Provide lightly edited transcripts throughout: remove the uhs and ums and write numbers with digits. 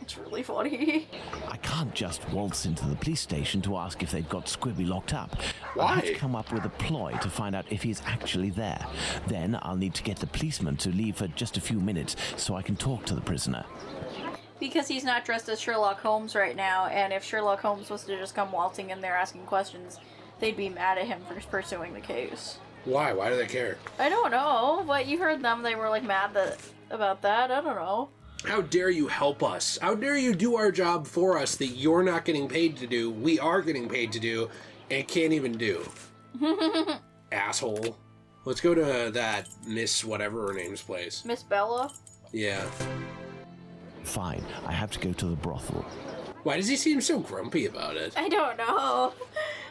It's really funny. I can't just waltz into the police station to ask if they've got Squibby locked up. Why? I have to come up with a ploy to find out if he's actually there. Then I'll need to get the policeman to leave for just a few minutes so I can talk to the prisoner. Because he's not dressed as Sherlock Holmes right now, and if Sherlock Holmes was to just come waltzing in there asking questions, they'd be mad at him for pursuing the case. Why? Why do they care? I don't know, but you heard them, they were like mad about that, I don't know. How dare you help us? How dare you do our job for us that you're not getting paid to do, we are getting paid to do, and can't even do? Asshole. Let's go to that Miss whatever her name's place. Miss Bella? Yeah. Fine, I have to go to the brothel. Why does he seem so grumpy about it? I don't know.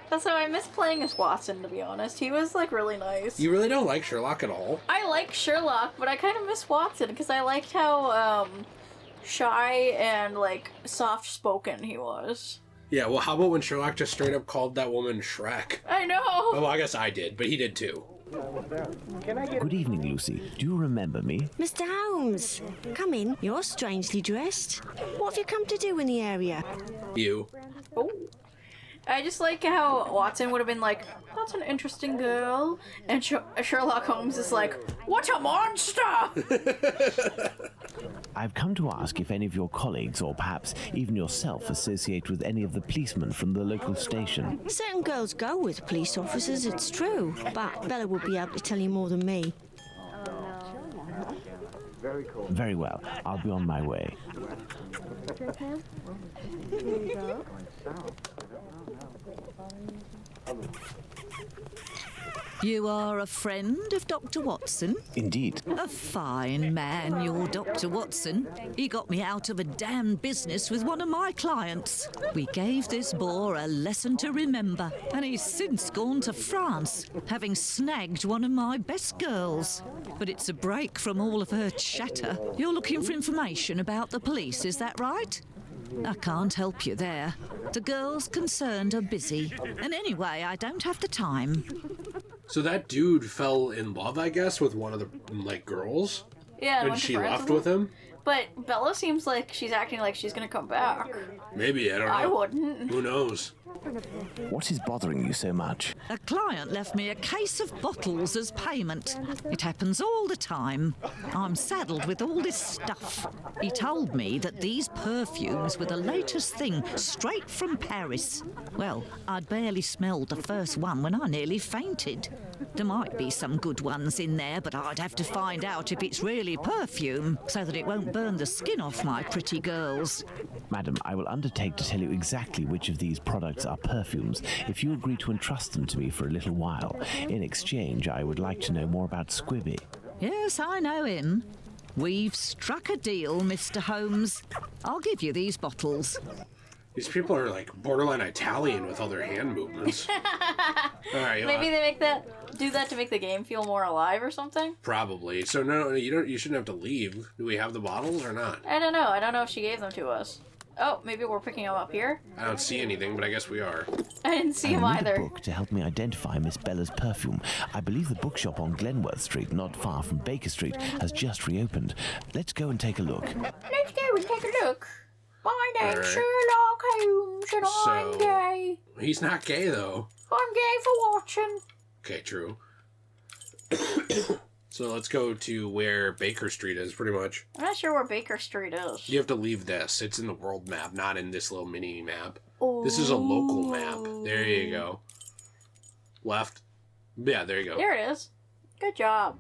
That's how I miss playing as Watson, to be honest. He was, like, really nice. You really don't like Sherlock at all? I like Sherlock, but I kind of miss Watson, because I liked how, shy and, like, soft-spoken he was. Yeah, well, how about when Sherlock just straight up called that woman Shrek? I know! Oh, well, I guess I did, but he did too. Good evening, Lucy. Do you remember me? Mr. Holmes, come in. You're strangely dressed. What have you come to do in the area? You. Oh. I just like how Watson would have been like, that's an interesting girl. And Sherlock Holmes is like, what a monster! I've come to ask if any of your colleagues, or perhaps even yourself, associate with any of the policemen from the local station. Certain girls go with police officers, it's true. But Bella will be able to tell you more than me. Very well. I'll be on my way. You are a friend of Dr. Watson? Indeed. A fine man, your Dr. Watson. He got me out of a damn business with one of my clients. We gave this boar a lesson to remember, and he's since gone to France, having snagged one of my best girls. But it's a break from all of her chatter. You're looking for information about the police, is that right? I can't help you there. The girls concerned are busy. And anyway, I don't have the time. So that dude fell in love, I guess, with one of the, like, girls? Yeah, And went to she France left with him? But Bella seems like she's acting like she's gonna come back. Maybe, I don't know. I wouldn't. Who knows? What is bothering you so much? A client left me a case of bottles as payment. It happens all the time. I'm saddled with all this stuff. He told me that these perfumes were the latest thing, straight from Paris. Well, I'd barely smelled the first one when I nearly fainted. There might be some good ones in there, but I'd have to find out if it's really perfume, so that it won't burn the skin off my pretty girls. Madam, I will undertake to tell you exactly which of these products are perfumes if you agree to entrust them to me for a little while. In exchange, I would like to know more about Squibby. Yes, I know him. We've struck a deal, Mr. Holmes. I'll give you these bottles. These people are, like, borderline Italian with all their hand movements. Alright, Maybe they do that to make the game feel more alive or something? probably. So, no, you shouldn't have to leave. Do we have the bottles or not? I don't know. I don't know if she gave them to us. Oh, maybe we're picking them up here? I don't see anything, but I guess we are. I didn't see them I need either. a book to help me identify Miss Bella's perfume. I believe the bookshop on Glenworth Street, not far from Baker Street, has just reopened. Let's go and take a look. Let's go and take a look. My name's Alright. Sherlock Holmes and I'm So- gay. He's not gay, though. I'm gay for watching. Okay, true. So let's go to where Baker Street is, pretty much. I'm not sure where Baker Street is. You have to leave this. It's in the world map, not in this little mini map. This is a local map. There you go. Left. Yeah, there you go. There it is. Good job.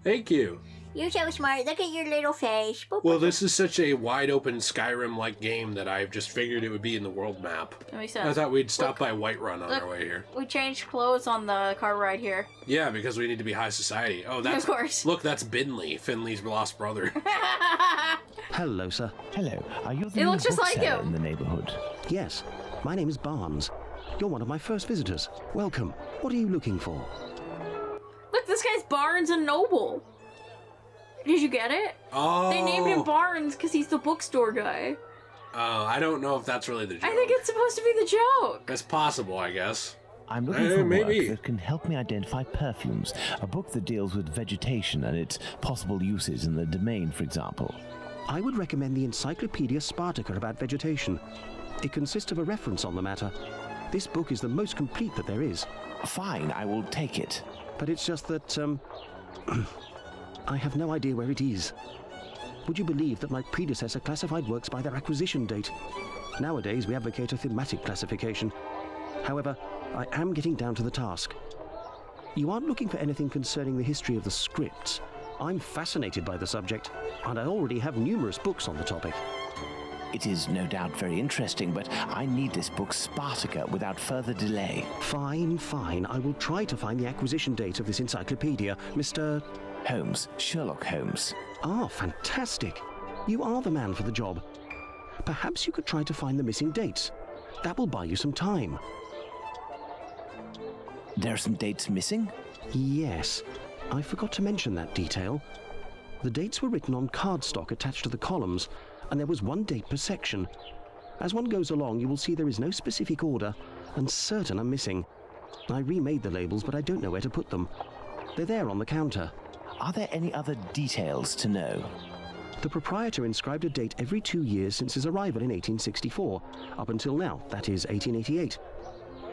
Thank you. You're so smart. Look at your little face. Boop, Well, boop. this is such a wide open Skyrim-like game that I just figured it would be in the world map. That makes sense. I thought we'd stop by Whiterun on our way here. We changed clothes on the car ride here. Yeah, because we need to be high society. Oh, that's... Of course. Look, that's Binley, Finley's lost brother. Hello, sir. Hello, are you the It new looks just like bookseller him. in the neighborhood? Yes, my name is Barnes. You're one of my first visitors. Welcome. What are you looking for? Look, this guy's Barnes and Noble. Did you get it? Oh. They named him Barnes because he's the bookstore guy. I don't know if that's really the joke. I think it's supposed to be the joke. That's possible, I guess. I'm looking for maybe. work that can help me identify perfumes. A book that deals with vegetation and its possible uses in the domain, for example. I would recommend the Encyclopedia Spartacus about vegetation. It consists of a reference on the matter. This book is the most complete that there is. Fine, I will take it. But it's just that, I have no idea where it is. Would you believe that my predecessor classified works by their acquisition date? Nowadays, we advocate a thematic classification. However, I am getting down to the task. You aren't looking for anything concerning the history of the scripts. I'm fascinated by the subject, and I already have numerous books on the topic. It is no doubt very interesting, but I need this book Spartacus without further delay. Fine, fine. I will try to find the acquisition date of this encyclopedia, Mr. Holmes, Sherlock Holmes. Ah, fantastic. You are the man for the job. Perhaps you could try to find the missing dates. That will buy you some time. There are some dates missing? Yes. I forgot to mention that detail. The dates were written on cardstock attached to the columns, and there was one date per section. As one goes along, you will see there is no specific order, and certain are missing. I remade the labels, but I don't know where to put them. They're there on the counter. Are there any other details to know? The proprietor inscribed a date every 2 years since his arrival in 1864, up until now, that is 1888.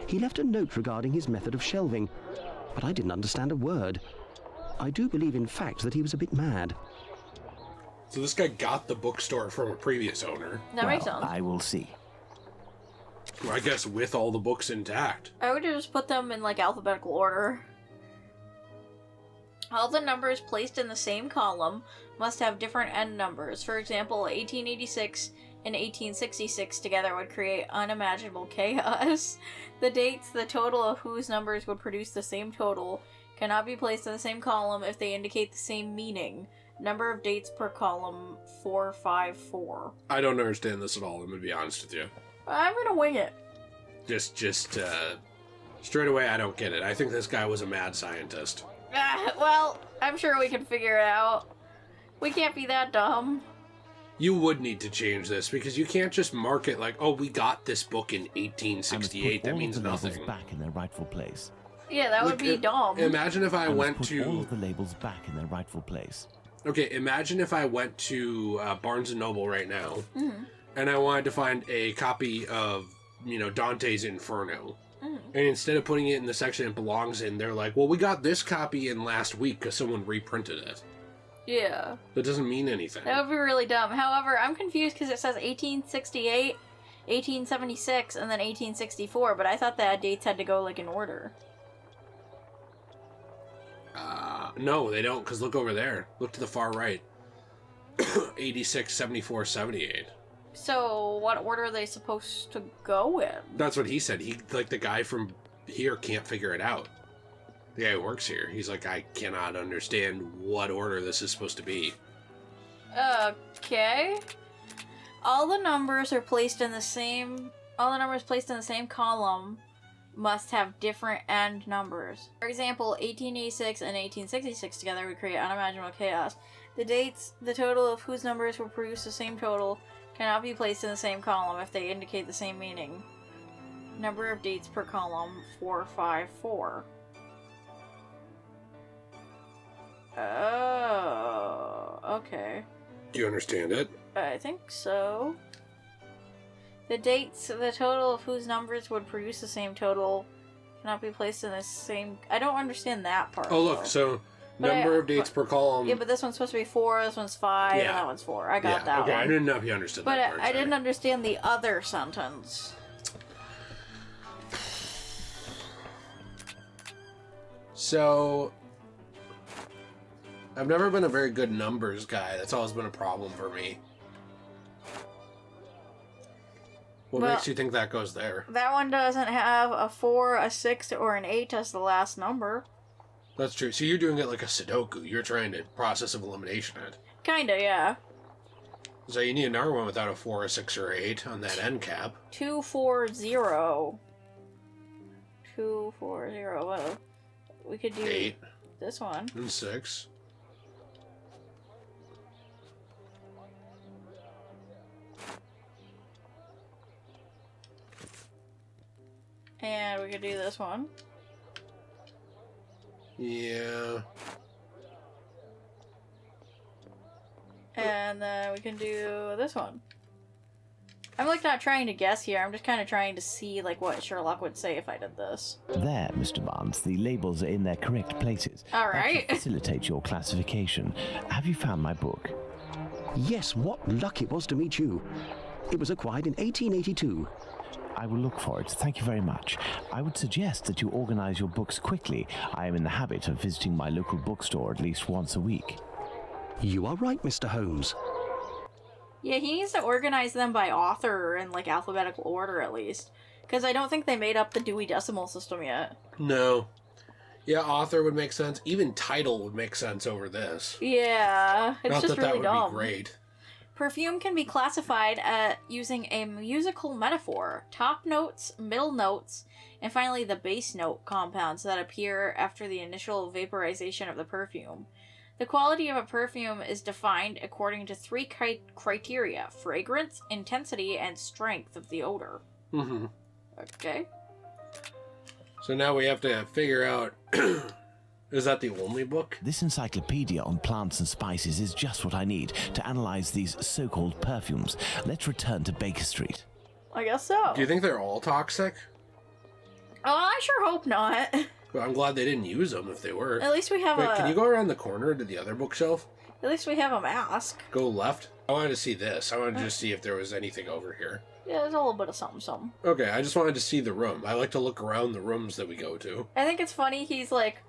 He left a note regarding his method of shelving, but I didn't understand a word. I do believe, in fact, that he was a bit mad. So this guy got the bookstore from a previous owner. That makes sense. I will see. Well, I guess with all the books intact. I would just put them in like alphabetical order. All the numbers placed in the same column must have different end numbers. For example, 1886 and 1866 together would create unimaginable chaos. The dates, the total of whose numbers would produce the same total, cannot be placed in the same column if they indicate the same meaning. Number of dates per column, 454. I don't understand this at all, I'm gonna be honest with you. I'm gonna wing it. Just straight away, I don't get it. I think this guy was a mad scientist. Well, I'm sure we can figure it out. We can't be that dumb. You would need to change this, because you can't just mark it like, oh, we got this book in I must 1868. put That all means of the nothing. labels back in their rightful place. Yeah, that would be dumb. Imagine if I I must went put to... all of the labels back in their rightful place. Okay, imagine if I went to Barnes & Noble right now, and I wanted to find a copy of, Dante's Inferno. And instead of putting it in the section it belongs in, they're like, well, we got this copy in last week because someone reprinted it. Yeah. That doesn't mean anything. That would be really dumb. However, I'm confused because it says 1868, 1876, and then 1864, but I thought that dates had to go, like, in order. No, they don't, because look over there. Look to the far right. 86, 74, 78. So, what order are they supposed to go in? That's what he said. The guy from here can't figure it out. The guy who works here. He's like, I cannot understand what order this is supposed to be. Okay. All the numbers placed in the same column must have different end numbers. For example, 1886 and 1866 together would create unimaginable chaos. The dates, the total of whose numbers will produce the same total, cannot be placed in the same column if they indicate the same meaning. Number of dates per column, 454. Oh, okay. Do you understand it? I think so. The dates, the total of whose numbers would produce the same total, cannot be placed in the same... I don't understand that part. Oh, look, so number of dates per column. Yeah, but this one's supposed to be 4, this one's 5, and that one's 4. I got that okay, one. I didn't know if you understood But that part. I didn't understand the other sentence. So, I've never been a very good numbers guy. That's always been a problem for me. What makes you think that goes there? That one doesn't have a 4, a 6, or an 8 as the last number. That's true. So you're doing it like a Sudoku. You're trying to process of elimination it. Kinda, yeah. So you need another one without a 4, a 6, or 8 on that end cap. 240. 240. Well, we could do 8. this one. And 6. And we could do this one. Yeah. And then we can do this one. I'm like not trying to guess here. I'm just kind of trying to see like what Sherlock would say if I did this. There, Mr. Barnes, the labels are in their correct places. All That right. should facilitate your classification. Have you found my book? Yes, what luck it was to meet you. It was acquired in 1882. I will look for it. Thank you very much. I would suggest that you organize your books quickly. I am in the habit of visiting my local bookstore at least once a week. You are right, Mr. Holmes. Yeah, he needs to organize them by author in like alphabetical order at least. Because I don't think they made up the Dewey Decimal System yet. No. Yeah, author would make sense. Even title would make sense over this. Yeah, it's Not just that really that would dumb. be great. Perfume can be classified using a musical metaphor, top notes, middle notes, and finally the base note compounds that appear after the initial vaporization of the perfume. The quality of a perfume is defined according to three criteria: fragrance, intensity, and strength of the odor. Mm-hmm. Okay. So now we have to figure out... Is that the only book? This encyclopedia on plants and spices is just what I need to analyze these so-called perfumes. Let's return to Baker Street. I guess so. Do you think they're all toxic? Oh, I sure hope not. Well, I'm glad they didn't use them if they were. At least we have Wait, can you go around the corner to the other bookshelf? At least we have a mask. Go left? I wanted to see this. I wanted to just see if there was anything over here. Yeah, there's a little bit of something. Okay, I just wanted to see the room. I like to look around the rooms that we go to. I think it's funny. He's like,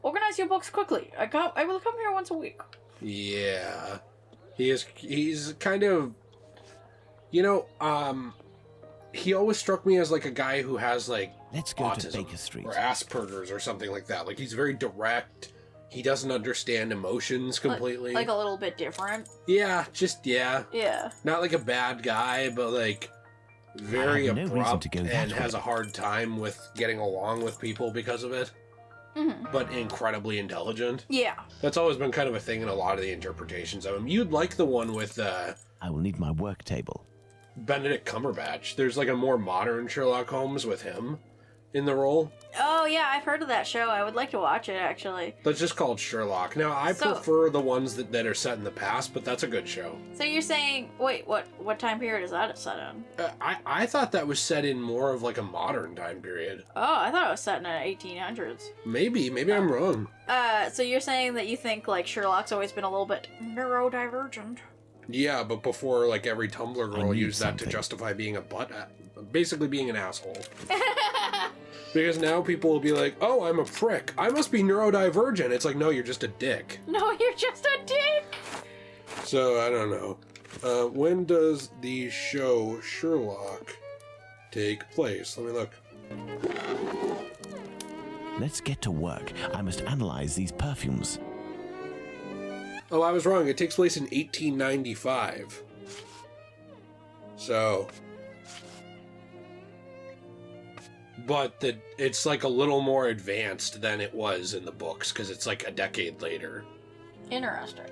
organize your books quickly. I will come here once a week. Yeah. He's kind of... You know, he always struck me as like a guy who has like Let's go autism to Baker Street. or Asperger's or something like that. Like he's very direct. He doesn't understand emotions completely. Like a little bit different. Yeah. Yeah. Not like a bad guy, but like very I have no reason abrupt to go that and way. has a hard time with getting along with people because of it. Mm-hmm. But incredibly intelligent. Yeah. That's always been kind of a thing in a lot of the interpretations of him. You'd like the one with I will need my work table. Benedict Cumberbatch. There's like a more modern Sherlock Holmes with him in the role. Oh, yeah, I've heard of that show. I would like to watch it, actually. That's just called Sherlock. Now, I So- prefer the ones that are set in the past, but that's a good show. So you're saying, wait, what time period is that set in? I thought that was set in more of like a modern time period. Oh, I thought it was set in the 1800s. Maybe I'm wrong. So you're saying that you think, like, Sherlock's always been a little bit neurodivergent? Yeah, but before, like, every Tumblr girl need used that to something. justify being basically being an asshole. Because now people will be like, oh, I'm a prick. I must be neurodivergent. It's like, no, you're just a dick. No, you're just a dick! So, I don't know. When does the show Sherlock take place? Let me look. Let's get to work. I must analyze these perfumes. Oh, I was wrong. It takes place in 1895. So... But it's like a little more advanced than it was in the books, because it's like a decade later. Interesting.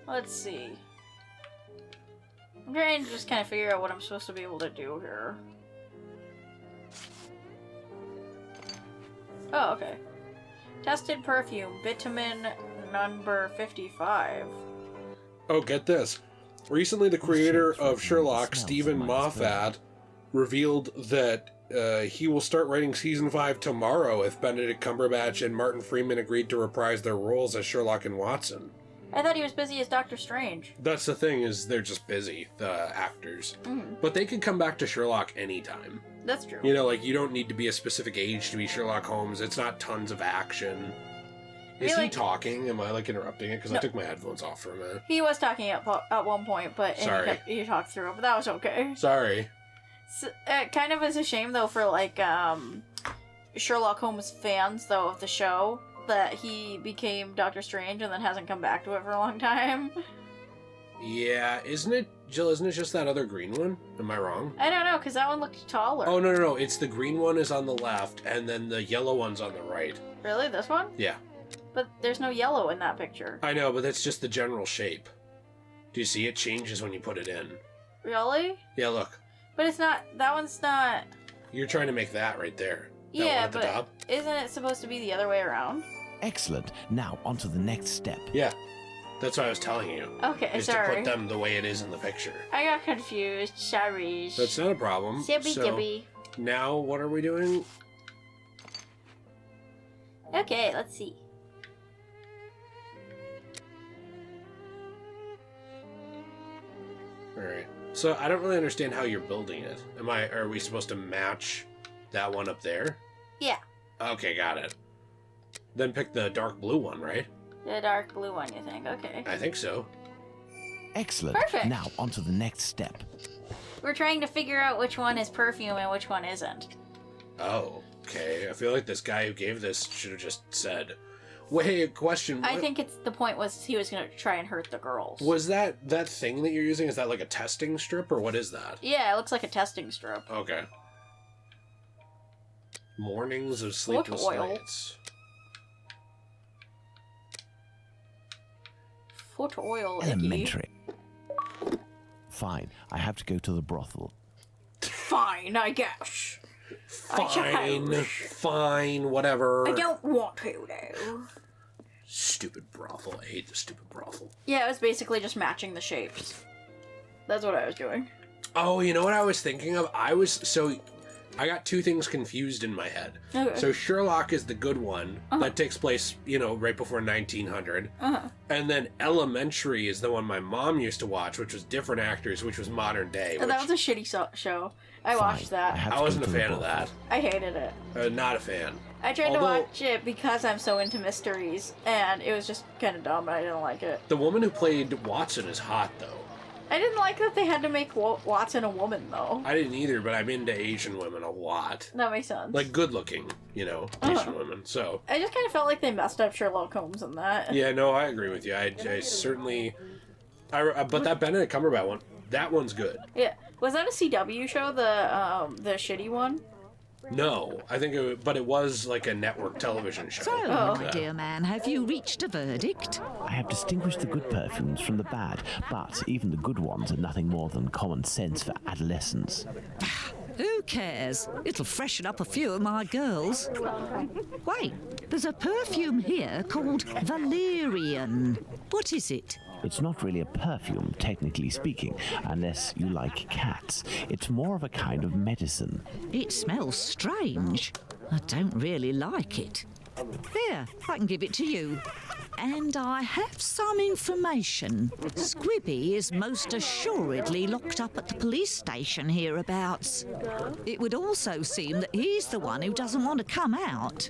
Let's see. I'm trying to just kind of figure out what I'm supposed to be able to do here. Oh, okay. Tested perfume, bitumen number 55. Oh, get this. Recently, the creator of Sherlock, smells Stephen might as Moffat, revealed that he will start writing season 5 tomorrow if Benedict Cumberbatch and Martin Freeman agreed to reprise their roles as Sherlock and Watson. I thought he was busy as Doctor Strange. That's the thing, is they're just busy, the actors. Mm, But they could come back to Sherlock anytime. that's true. You know, like, you don't need to be a specific age to be Sherlock Holmes. It's not tons of action. Is Really? he talking? Am I, like, interrupting it? Because I No. took my headphones off for a minute. He was talking at one point, but and Sorry. he talked through it, but that was okay. Sorry. It kind of is a shame, though, for, like, Sherlock Holmes fans, though, of the show, that he became Doctor Strange and then hasn't come back to it for a long time. Yeah, isn't it, Jill, isn't it just that other green one? Am I wrong? I don't know, because that one looked taller. Oh, no, it's the green one is on the left, and then the yellow one's on the right. Really? This one? Yeah. But there's no yellow in that picture. I know, but that's just the general shape. Do you see? It changes when you put it in. Really? Yeah, look. But it's not... That one's not... You're trying to make that right there. That one Yeah, at the but top. isn't it supposed to be the other way around? Excellent. Now, on to the next step. Yeah. That's what I was telling you. Okay, is sorry. to put them the way it is in the picture. I got confused. Sorry. That's not a problem. Dibby. Now, what are we doing? Okay, let's see. Alright. So, I don't really understand how you're building it. Are we supposed to match that one up there? Yeah. Okay, got it. Then pick the dark blue one, right? The dark blue one, you think? Okay. I think so. Excellent. Perfect. Now, on to the next step. We're trying to figure out which one is perfume and which one isn't. Oh, okay. I feel like this guy who gave this should have just said, "Hey, question." I think the point was he was going to try and hurt the girls. Was that thing that you're using? Is that like a testing strip, or what is that? Yeah, it looks like a testing strip. Okay. Mornings of Sleepless Foot oil. Nights. Foot oil, icky. Elementary. Fine, I have to go to the brothel. Fine, I guess. Fine, whatever. I don't want to, though. Stupid brothel. I hate the stupid brothel. Yeah, it was basically just matching the shapes. That's what I was doing. Oh, you know what I was thinking of? I got two things confused in my head. Okay. So Sherlock is the good one that takes place, right before 1900. And then Elementary is the one my mom used to watch, which was different actors, which was modern day. Oh, that was a shitty show. I watched that. I wasn't a fan of that. I hated it. Not a fan. I tried to watch it because I'm so into mysteries, and it was just kind of dumb, and I didn't like it. The woman who played Watson is hot, though. I didn't like that they had to make Watson a woman, though. I didn't either, but I'm into Asian women a lot. That makes sense. Like, good-looking, Asian women, so... I just kind of felt like they messed up Sherlock Holmes in that. Yeah, no, I agree with you. I certainly... but that Benedict Cumberbatch one, that one's good. Yeah. Was that a CW show, the shitty one? No, I think it was like a network television show. So, my dear man, have you reached a verdict? I have distinguished the good perfumes from the bad, but even the good ones are nothing more than common sense for adolescents. Who cares? It'll freshen up a few of my girls. Wait, there's a perfume here called Valerian. What is it? It's not really a perfume, technically speaking, unless you like cats. It's more of a kind of medicine. It smells strange. I don't really like it. Here, I can give it to you. And I have some information. Squibby is most assuredly locked up at the police station hereabouts. It would also seem that he's the one who doesn't want to come out.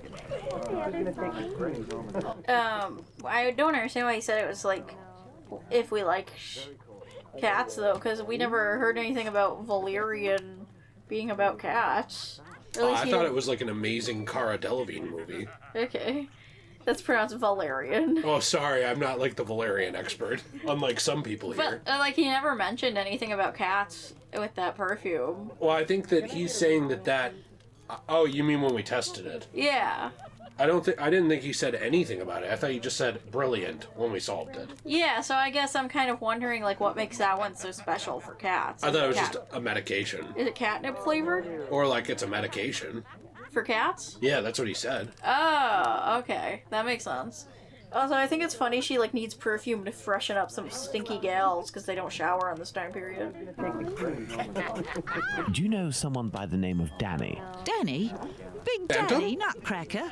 I don't understand why he said it was like, if we like cats, though, because we never heard anything about Valerian being about cats. I thought it was like an amazing Cara Delevingne movie. Okay. That's pronounced Valerian. Oh, sorry, I'm not like the Valerian expert, unlike some people here. But, he never mentioned anything about cats with that perfume. Well, I think that he's saying that... Oh, you mean when we tested it? Yeah. I didn't think he said anything about it. I thought he just said brilliant when we solved it. Yeah, so I guess I'm kind of wondering, what makes that one so special for cats. I thought it was just a medication. Is it catnip flavored? Or it's a medication. For cats? Yeah, that's what he said. Oh, okay. That makes sense. Also, I think it's funny she, needs perfume to freshen up some stinky gals because they don't shower in this time period. Do you know someone by the name of Danny? Danny? Big Danny Nutcracker?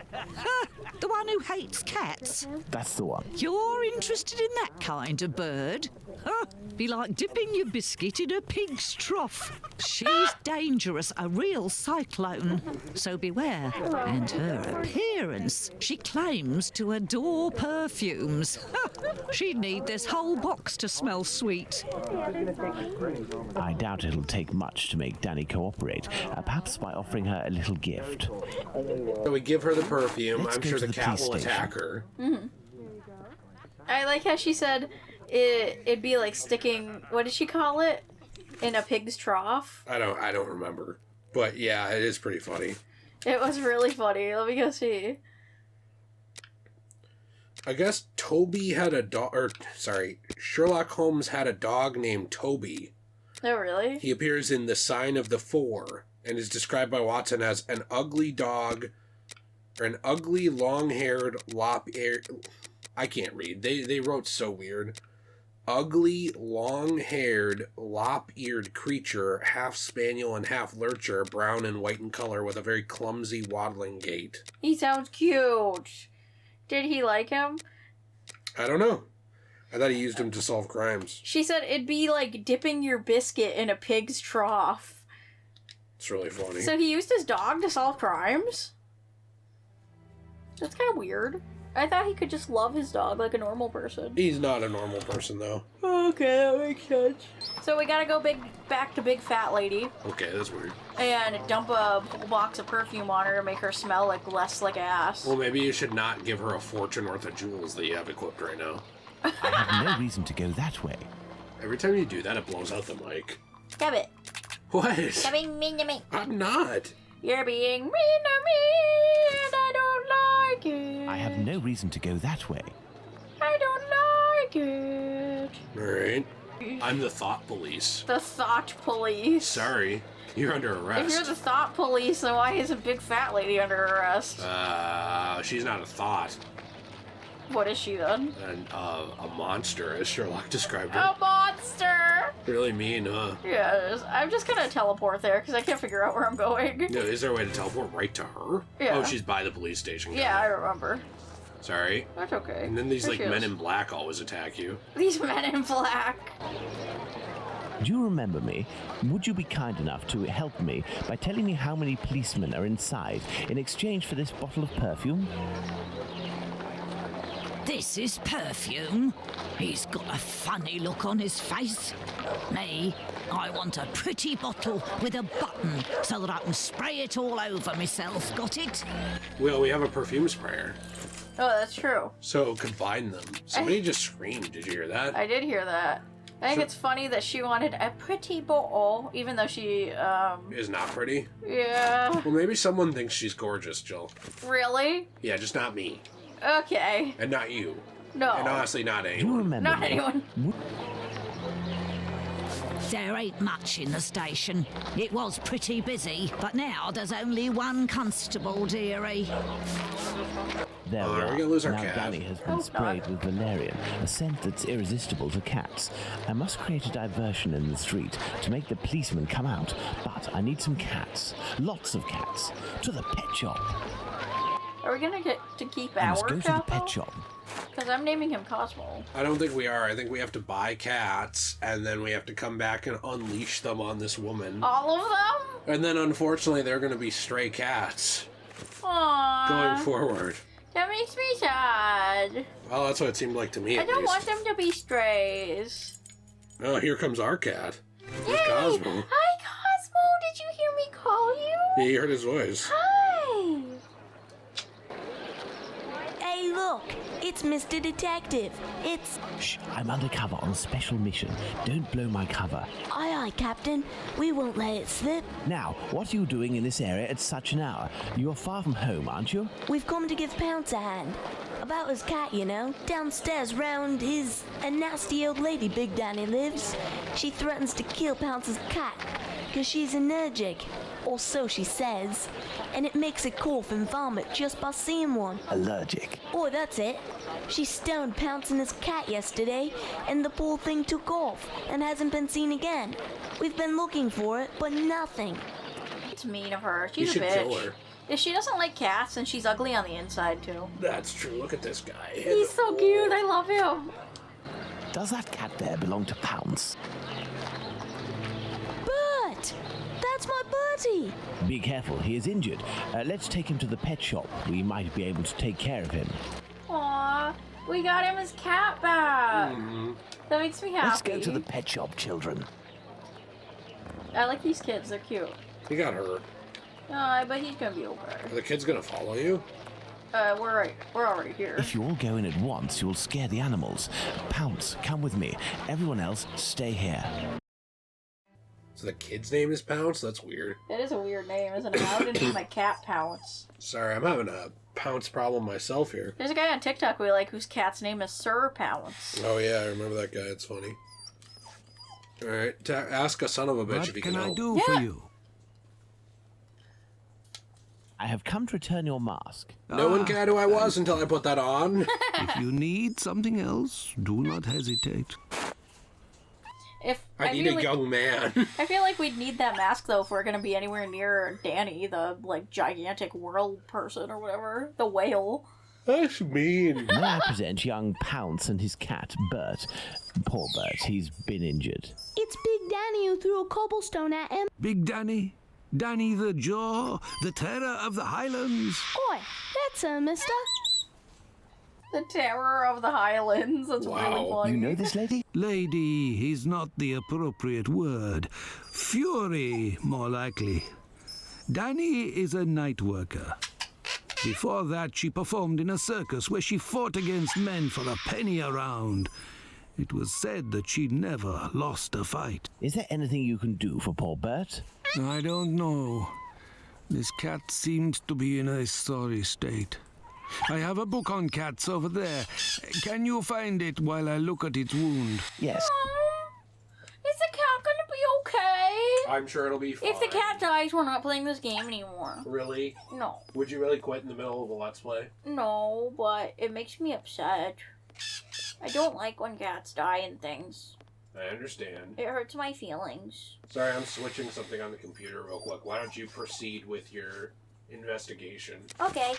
The one who hates cats? That's the one. You're interested in that kind of bird? Be like dipping your biscuit in a pig's trough. She's dangerous, a real cyclone. So beware. And her appearance. She claims to adore perfumes. She'd need this whole box to smell sweet. I doubt it'll take much to make Danny cooperate, perhaps by offering her a little gift. So we give her the perfume. Let's I'm go sure to the the cat police will station. attack her. Mm-hmm. I like how she said it'd be like sticking, what did she call it? In a pig's trough? I don't remember. But yeah, it is pretty funny. It was really funny. Let me go see. I guess Toby had a dog, Sherlock Holmes had a dog named Toby. Oh, really? He appears in The Sign of the Four and is described by Watson as an ugly dog, or an ugly, long-haired, I can't read. They wrote so weird. Ugly, long-haired, lop-eared creature, half spaniel and half lurcher, brown and white in color, with a very clumsy, waddling gait. He sounds cute. Did he like him? I don't know. I thought he used him to solve crimes. She said it'd be like dipping your biscuit in a pig's trough. It's really funny. So he used his dog to solve crimes? That's kind of weird. I thought he could just love his dog like a normal person. He's not a normal person, though. Okay, that makes sense. So we gotta go back to Big Fat Lady. Okay, that's weird. And dump a whole box of perfume on her to make her smell like less like ass. Well, maybe you should not give her a fortune worth of jewels that you have equipped right now. I have no reason to go that way. Every time you do that, it blows out the mic. Stop it. What? You're being mean to me. I'm not. You're being mean to me, and I don't like it. I have no reason to go that way. I don't like it. Alright. I'm the thought police. The thought police. Sorry. You're under arrest. If you're the thought police, then why isn't Big Fat Lady under arrest? She's not a thought. What is she then? And, a monster, as Sherlock described her. A monster! Really mean, huh? Yes. I'm just gonna teleport there, because I can't figure out where I'm going. No, is there a way to teleport right to her? Yeah. Oh, she's by the police station. Yeah, I remember. Sorry. That's okay. And then these, There like, she is. men in black always attack you. These men in black. Do you remember me? Would you be kind enough to help me by telling me how many policemen are inside in exchange for this bottle of perfume? This is perfume. He's got a funny look on his face. Me, I want a pretty bottle with a button so that I can spray it all over myself. Got it? Well, we have a perfume sprayer. Oh, that's true. So combine them. Somebody just screamed. Did you hear that? I did hear that. I think So- it's funny that she wanted a pretty bottle, even though she, Is not pretty? yeah. Well, maybe someone thinks she's gorgeous, Jill. Really? Yeah, just not me. Okay. And not you. No. And honestly, not Do you anyone. remember Not me? anyone. There ain't much in the station. It was pretty busy, but now there's only one constable, dearie. There Oh, we are we are. gonna lose our Now cat? Danny has been Hope sprayed not. with valerian, a scent that's irresistible to cats. I must create a diversion in the street to make the policemen come out, but I need some cats. Lots of cats. To the pet shop. Are we gonna get to keep I our must go to the cat, pet shop. Because I'm naming him Cosmo. I don't think we are. I think we have to buy cats, and then we have to come back and unleash them on this woman. All of them? And then, unfortunately, they're going to be stray cats Aww. going forward. That makes me sad. Well, that's what it seemed like to me, I at don't least. want them to be strays. Oh, here comes our cat. Yay! There's Cosmo. Hi, Cosmo. Did you hear me call you? Yeah, you heard his voice. Hi. Hey, look, it's Mr. Detective. It's... Shh, I'm undercover on a special mission. Don't blow my cover. Aye, aye, Captain. We won't let it slip. Now, what are you doing in this area at such an hour? You're far from home, aren't you? We've come to give Pounce a hand. About his cat, you know. Downstairs round his... A nasty old lady Big Danny lives. She threatens to kill Pounce's cat, 'cause she's allergic. Or so she says. And it makes it cough and vomit just by seeing one. Allergic. Oh, that's it. She stoned Pounce and his cat yesterday, and the poor thing took off and hasn't been seen again. We've been looking for it, but nothing. It's mean of her. You She's a should bitch. kill her. If she doesn't like cats, and she's ugly on the inside, too. That's true. Look at this guy. He's so cute. I love him. Does that cat there belong to Pounce? Bert! That's my Bertie! Be careful, he is injured. Let's take him to the pet shop. We might be able to take care of him. Aw, we got him his cat back. That makes me happy. Let's go to the pet shop, children. I like these kids. They're cute. He got hurt. Oh, but he's gonna be okay. Are the kids going to follow you? We're already here. If you all go in at once, you'll scare the animals. Pounce, come with me. Everyone else, stay here. So the kid's name is Pounce? That's weird. That is a weird name, isn't it? I would name my cat Pounce. Sorry, I'm having a Pounce problem myself here. There's a guy on TikTok we like whose cat's name is Sir Pounce. Oh, yeah, I remember that guy. It's funny. All right, ask a son of a bitch if What he can can I help. do for you? I have come to return your mask. No one cared who I was until I put that on. If you need something else, do not hesitate. I need a young man. I feel like we'd need that mask, though, if we're gonna be anywhere near Danny, the, like, gigantic whirl person or whatever. The whale. That's mean. May I present young Pounce and his cat, Bert. Poor Bert, he's been injured. It's Big Danny who threw a cobblestone at him. Big Danny? Danny the Jaw, the terror of the Highlands. Oi, that's mister. The Terror of the Highlands. That's really funny. You know this lady? Lady is not the appropriate word. Fury, more likely. Danny is a night worker. Before that, she performed in a circus where she fought against men for a penny a round. It was said that she never lost a fight. Is there anything you can do for poor Bert? I don't know. This cat seems to be in a sorry state. I have a book on cats over there. Can you find it while I look at its wound? Yes. Is the cat gonna be okay? I'm sure it'll be fine. If the cat dies, we're not playing this game anymore. Really? No. Would you really quit in the middle of a Let's Play? No, but it makes me upset. I don't like when cats die and things. I understand. It hurts my feelings. Sorry, I'm switching something on the computer real quick. Why don't you proceed with your investigation? Okay.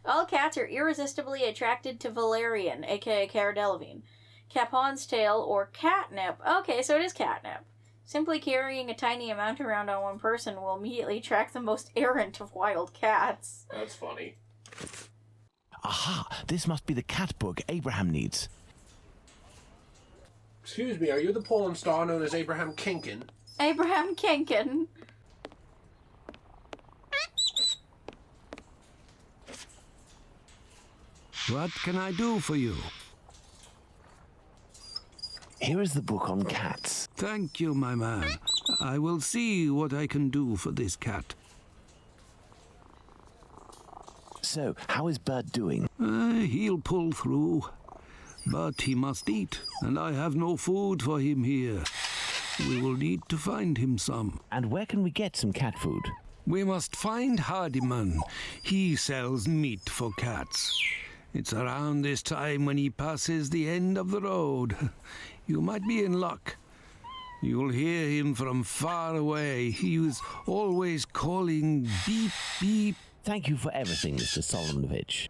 All cats are irresistibly attracted to valerian, aka Cara Delevingne, capon's tail, or catnip. Okay, so it is catnip. Simply carrying a tiny amount around on one person will immediately attract the most errant of wild cats. That's funny. Aha! This must be the cat book Abraham needs. Excuse me, are you the Poland star known as Abraham Kinkin? Abraham Kinkin. What can I do for you? Here is the book on cats. Thank you, my man. I will see what I can do for this cat. So, how is Bert doing? He'll pull through. But he must eat, and I have no food for him here. We will need to find him some. And where can we get some cat food? We must find Hardiman. He sells meat for cats. It's around this time when he passes the end of the road. You might be in luck. You'll hear him from far away. He was always calling beep, beep. Thank you for everything, Mr. Solomonovich.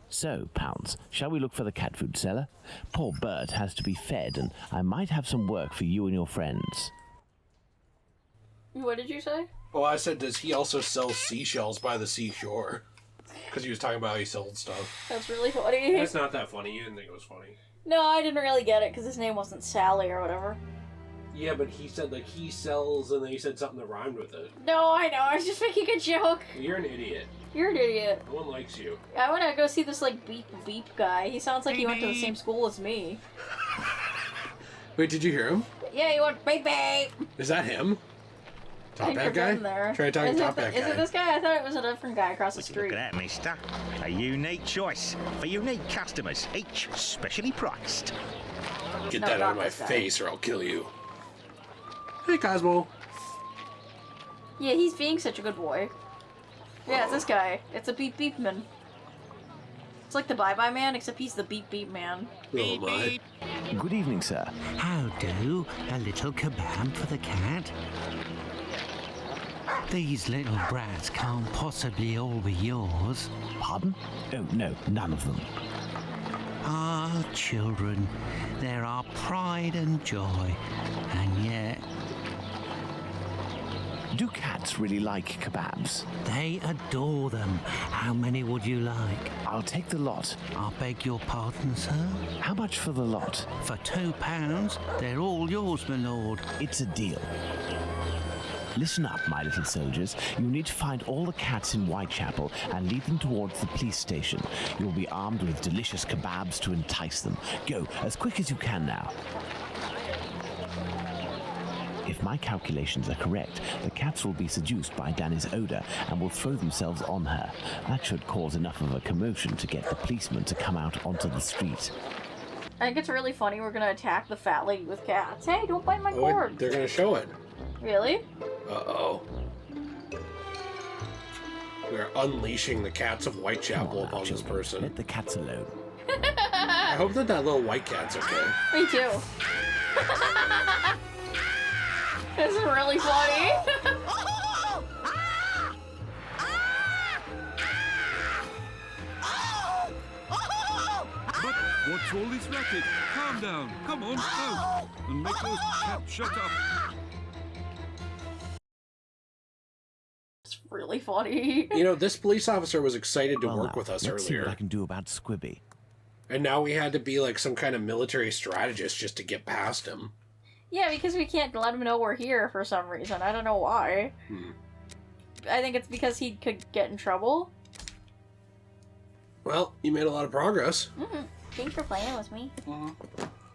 So, Pounce, shall we look for the cat food seller? Poor Bert has to be fed, and I might have some work for you and your friends. What did you say? Oh, I said, does he also sell seashells by the seashore? Because he was talking about how he sold stuff. That's really funny. It's not that funny. You didn't think it was funny. No, I didn't really get it because his name wasn't Sally or whatever. Yeah, but he said, like, he sells, and then he said something that rhymed with it. No, I know. I was just making a joke. You're an idiot. You're an idiot. No one likes you. I want to go see this, like, beep beep guy. He sounds like he went to the same school as me. Wait, did you hear him? Yeah, he went beep beep. Is that him? Top Thanks hat for guy? getting there. Try talking top hat guy. Is it this guy? I thought it was a different guy across the street. Look at that, mister. A unique choice for unique customers, each specially priced. Get No, that not out of my this guy. face or I'll kill you. Hey, Cosmo. Yeah, he's being such a good boy. Yeah, it's this guy. It's a beep beep man. It's like the bye bye man, except he's the beep beep man. Oh my. Good evening, sir. How do? A little kebab for the cat? These little brats can't possibly all be yours. Pardon? Oh, no, none of them. Ah, children, they're our pride and joy, and yet Do cats really like kebabs? they adore them. How many would you like? I'll take the lot. I beg your pardon, sir? How much for the lot? For £2, they're all yours, my lord. It's a deal. Listen up, my little soldiers. You need to find all the cats in Whitechapel and lead them towards the police station. You'll be armed with delicious kebabs to entice them. Go, as quick as you can now. If my calculations are correct, the cats will be seduced by Danny's odor and will throw themselves on her. That should cause enough of a commotion to get the policeman to come out onto the street. I think it's really funny we're gonna attack the fat lady with cats. Hey, don't bite my cord. They're gonna show it. Really? Uh-oh. We're unleashing the cats of Whitechapel upon this person. Let the cats alone. I hope that little white cat's okay. Me too. This is really funny. But what's all this racket? Calm down. Come on, out. And make those cats shut up. It's really funny. You know, this police officer was excited to work Now, with us let's see what I earlier. can do about Squibby. And now we had to be like some kind of military strategist just to get past him. Yeah, because we can't let him know we're here for some reason. I don't know why. I think it's because he could get in trouble. Well, you made a lot of progress. Thanks for playing with me.